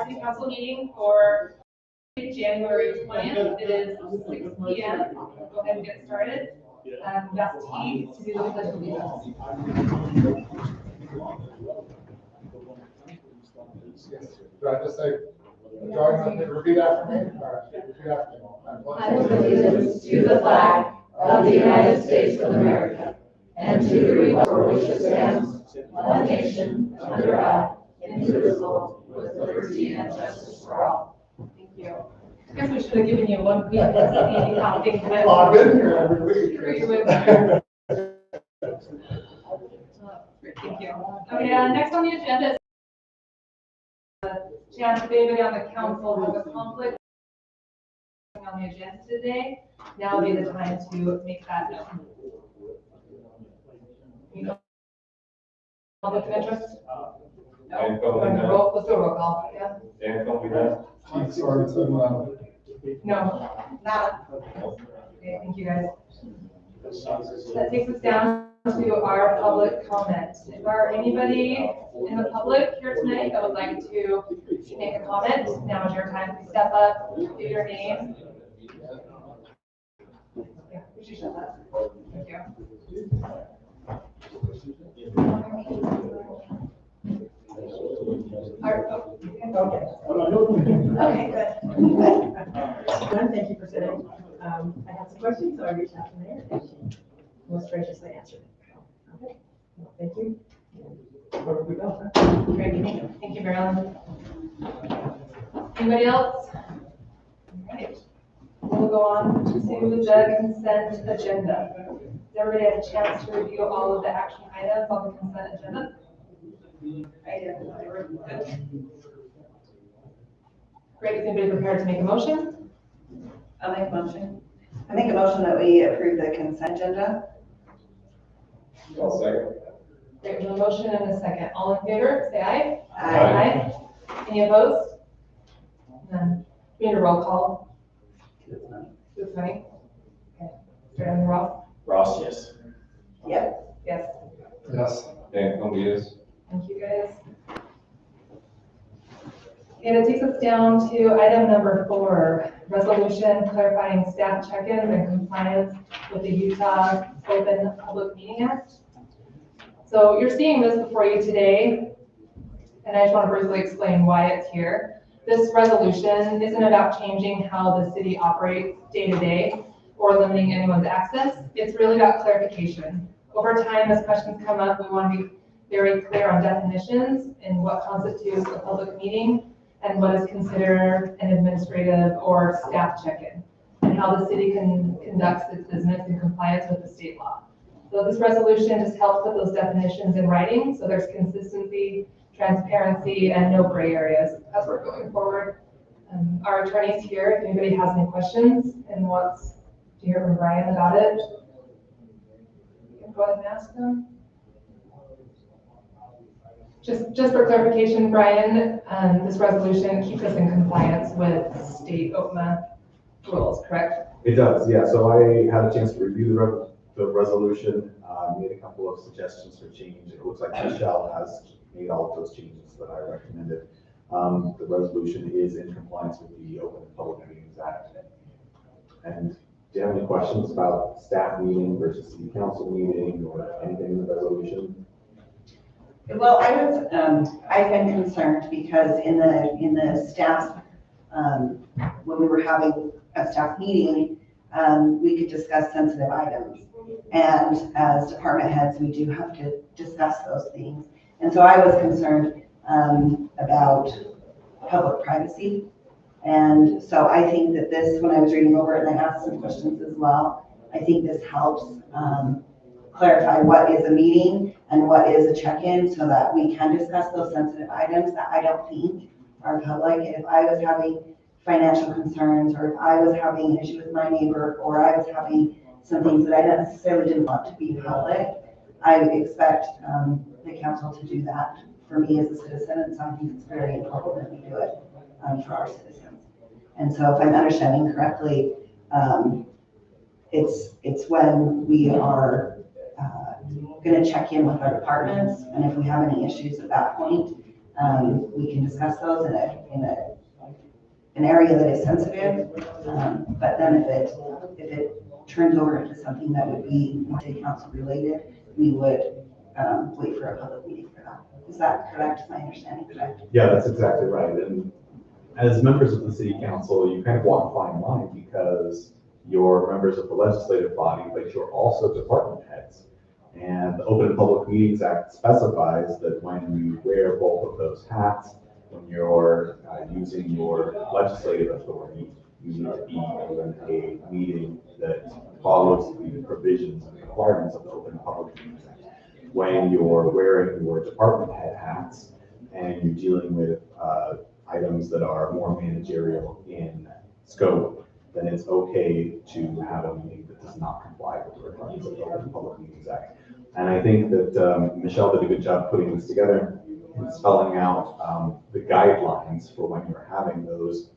City Council meeting for January 20th. It is 6 p.m. We'll go ahead and get started. That's T to do the pledge of allegiance. Do I just say, repeat after me? Repeat after me. I pledge allegiance to the flag of the United States of America and to the republic for which it stands, one nation, under God, indivisible, with liberty and justice for all. Thank you. I guess we should have given you 1 week of counting. I've been here every week. Thank you. Okay, next on the agenda is chance if anybody on the council has a conflict on the agenda today. Now would be the time to make that known. Conflict of interest? No. Let's do a roll call. Yeah. No. Not. Okay, thank you guys. That takes us down to our public comment. Is there anybody in the public here tonight that would like to make a comment? Now is your time to step up, give your name. Yeah, we should shut that. Thank you. Okay, good. Thank you for sitting. I had some questions, so I reached out to Mayor, and she most graciously answered. Okay, well, thank you. Where would we go? Great, thank you, Marilyn. Anybody else? All right. We'll go on to the consent agenda. Has everybody had a chance to review all of the action items on the consent agenda? I did. Great, is anybody prepared to make a motion? I'll make a motion. I make a motion that we approve the consent agenda. I'll second. Great, we have a motion and a second. All in favor, say aye. Aye. Any opposed? None. We need a roll call. Who's funny? Okay. Straight on the Ross? Ross, yes. Yep. Yes. Yes. Dan Comey, yes. Thank you, guys. And it takes us down to item number 4, resolution clarifying staff check-ins and compliance with the Utah Open Public Meeting Act. So you're seeing this before you today, and I just want to briefly explain why it's here. This resolution isn't about changing how the city operates day to day or limiting anyone's access. It's really about clarification. Over time, as questions come up, we want to be very clear on definitions and what constitutes a public meeting and what is considered an administrative or staff check-in, and how the city conducts its business in compliance with the state law. So this resolution just helps put those definitions in writing, so there's consistency, transparency, and no gray areas as we're going forward. Our attorney's here if anybody has any questions and wants to hear from Brian about it. You can go ahead and ask them. Just for clarification, Brian, this resolution keeps us in compliance with state OPMA rules, correct? It does, yeah. So I had a chance to review the resolution, made a couple of suggestions for change. It looks like Michelle has made all of those changes that I recommended. The resolution is in compliance with the Open Public Meetings Act. And do you have any questions about staff meeting versus city council meeting or anything in the resolution? Well, I've been concerned because in the staff, when we were having a staff meeting, we could discuss sensitive items. And as department heads, we do have to discuss those things. And so I was concerned about public privacy. And so I think that this, when I was reading over it and I asked some questions as well, I think this helps clarify what is a meeting and what is a check-in so that we can discuss those sensitive items that I don't think are public. If I was having financial concerns, or if I was having an issue with my neighbor, or I was having some things that I necessarily didn't want to be public, I would expect the council to do that for me as a citizen, and so I think it's very important that we do it for our citizens. And so if I'm understanding correctly, it's when we are going to check in with our departments, and if we have any issues at that point, we can discuss those an area that is sensitive. But then if it turns over into something that would be more city council related, we would, wait for a public meeting for that. Is that correct? Is my understanding correct? Yeah, that's exactly right. And as members of the city council, you kind of walk a fine line because you're members of the legislative body, but you're also department heads. And the Open and Public Meetings Act specifies that when you wear both of those hats, when you're using your legislative authority, you need to be in a meeting that follows the provisions and requirements of the Open and Public Meetings Act. When you're wearing your department head hats and you're dealing with items that are more managerial in scope, then it's okay to have a meeting that does not comply with the requirements of the Open and Public Meetings Act. And I think that Michelle did a good job putting this together and spelling out the guidelines for when you're having those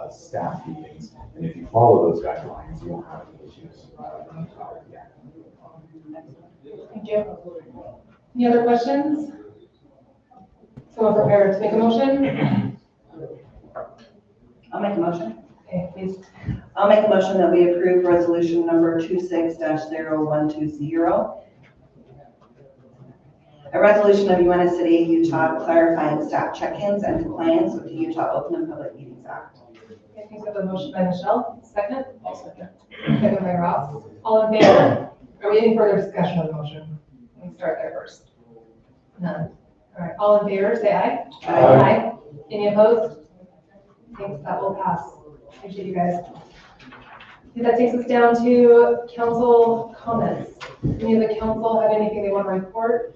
staff meetings. And if you follow those guidelines, you won't have any issues. Thank you. Any other questions? Someone prepared to make a motion? I'll make a motion. Okay, please. I'll make a motion that we approve resolution number 26-0120. A resolution of Uintah City, Utah, clarifying staff check-ins and compliance with the Utah Open and Public Meetings Act. I think we have a motion by Michelle, second? I'll second. Second by Ross. All in favor? Are we any further discussion on the motion? Let me start there first. None. All right, all in favor, say aye. Aye. Any opposed? Thanks, that will pass. Appreciate you guys. Okay, that takes us down to council comments. Any of the council have anything they want to report?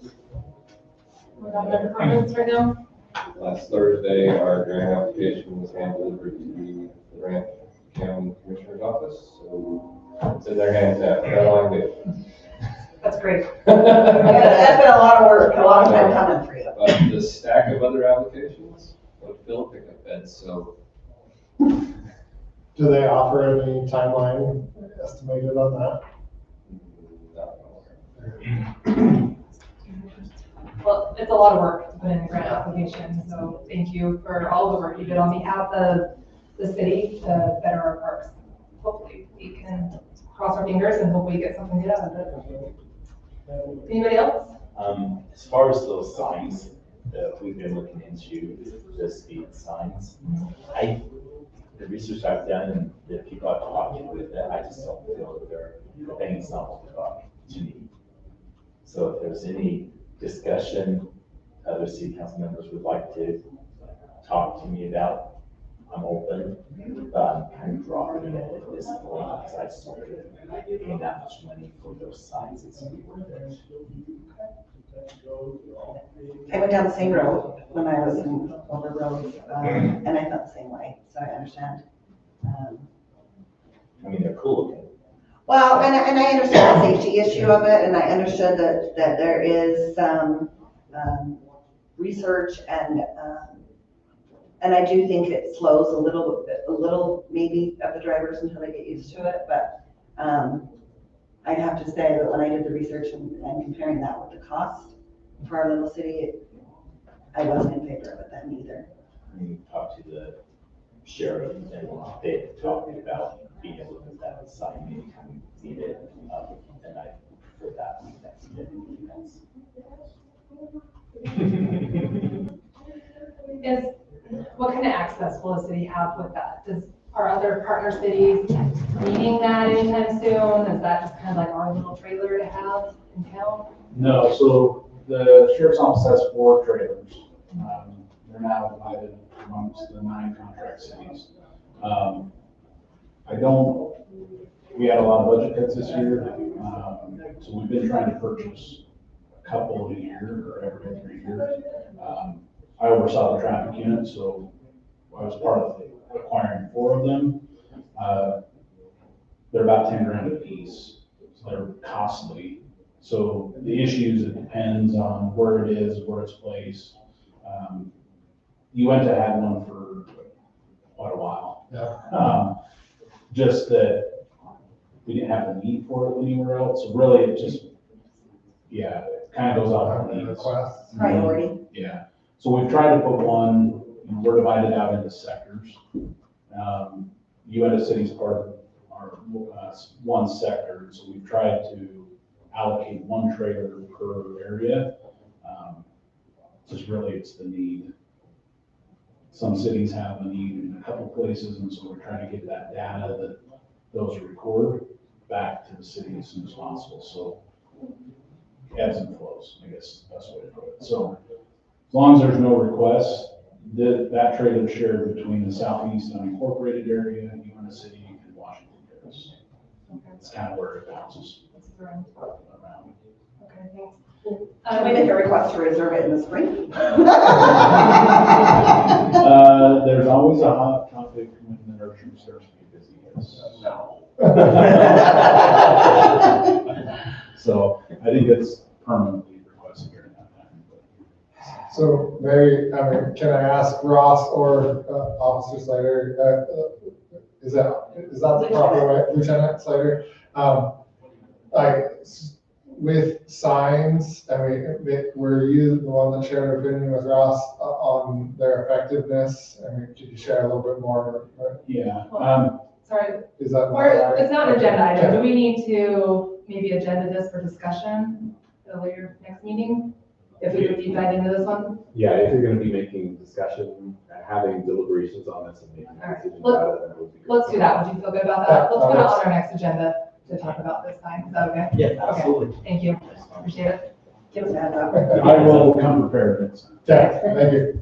We're not in comments right now. Last Thursday, our grant application was hand delivered to the Grant County Commissioner's office, so it's in their hands now. Got a long day. That's great. That's been a lot of work, a long time coming for you. But the stack of other applications would fill pickup beds, so Do they offer any timeline estimated on that? Well, it's a lot of work to put in a grant application, so thank you for all the work you did on behalf of the city to better our parks. Hopefully we can cross our fingers and hopefully get something good out of it. Anybody else? As far as those signs that we've been looking into, the speed signs, the research I've done and the people I've talked to with that, I just don't feel that they're paying something to me. So if there's any discussion other city council members would like to talk to me about, I'm open, but I'm kind of dropping it at this point because I just don't feel paying that much money for those signs. It's worth it. I went down the same road when I was in Over Road, and I felt the same way, so I understand. I mean, they're cool looking. Well, and I understand the safety issue of it, and I understood that there is some research and I do think it slows a little maybe of the drivers until they get used to it, but I'd have to say that when I did the research and comparing that with the cost for our little city, I wasn't in favor of it then either. I mean, talk to the sheriff and they had talked about being able to put that sign anytime needed, and I prefer that. That's What kind of access will the city have with that? Are other partner cities needing that anytime soon? Is that just kind of like our little trailer to have in town? No, so the sheriff's office has 4 trailers. They're now divided amongst the 9 contract cities. We had a lot of budget cuts this year, so we've been trying to purchase a couple a year or every 3 years. I oversaw the traffic unit, so I was part of acquiring 4 of them. They're about 10 grand a piece, so they're costly. So the issues, it depends on where it is, where it's placed. Uintah had one for quite a while. Yeah. Just that we didn't have the need for it anywhere else. So really it just, it kind of goes off our needs. Requests. Priority. Yeah. So we've tried to put one, we're divided out into sectors. Uintah City's part of our, one sector, so we've tried to allocate one trailer per area. Just really, it's the need. Some cities have a need in a couple places, and so we're trying to get that data that those record back to the city as soon as possible. So ebbs and flows, I guess is the best way to put it. So as long as there's no requests, that trailer is shared between the southeast unincorporated area, Uintah City, and Washington Terrace. It's kind of where it bounces around. Okay, thanks. Can we make a request to reserve it in the spring? There's always a hot topic when the nursery starts to be busy. Yes. No. So I think it's permanently requested during that time. So Mary, I mean, can I ask Ross or Officer Slater, is that the proper way, Lieutenant Slater? Like, with signs, I mean, were you the one that shared an opinion with Ross on their effectiveness? I mean, could you share a little bit more? Yeah. Sorry, Is that? or it's not an agenda item. Do we need to maybe agenda this for discussion at a later next meeting? If we would deep dive into this one? Yeah, if you're gonna be making discussion, having deliberations on this and making All right. decisions about it, then it would be good. Let's do that. Would you feel good about that? Let's put it on our next agenda to talk about this time. Is that okay? Yeah, absolutely. Thank you. Appreciate it. Give us a heads up. I will come prepared next time. Okay, thank you.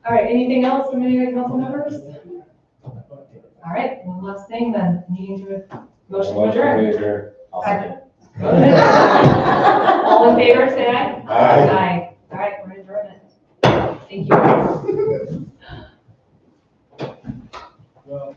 All right, anything else from any of the council members? All right, one last thing then, meeting to, motion to adjourn. I'll second. All in favor, say aye. Aye. Aye. All right, we're adjourned. Thank you. Well,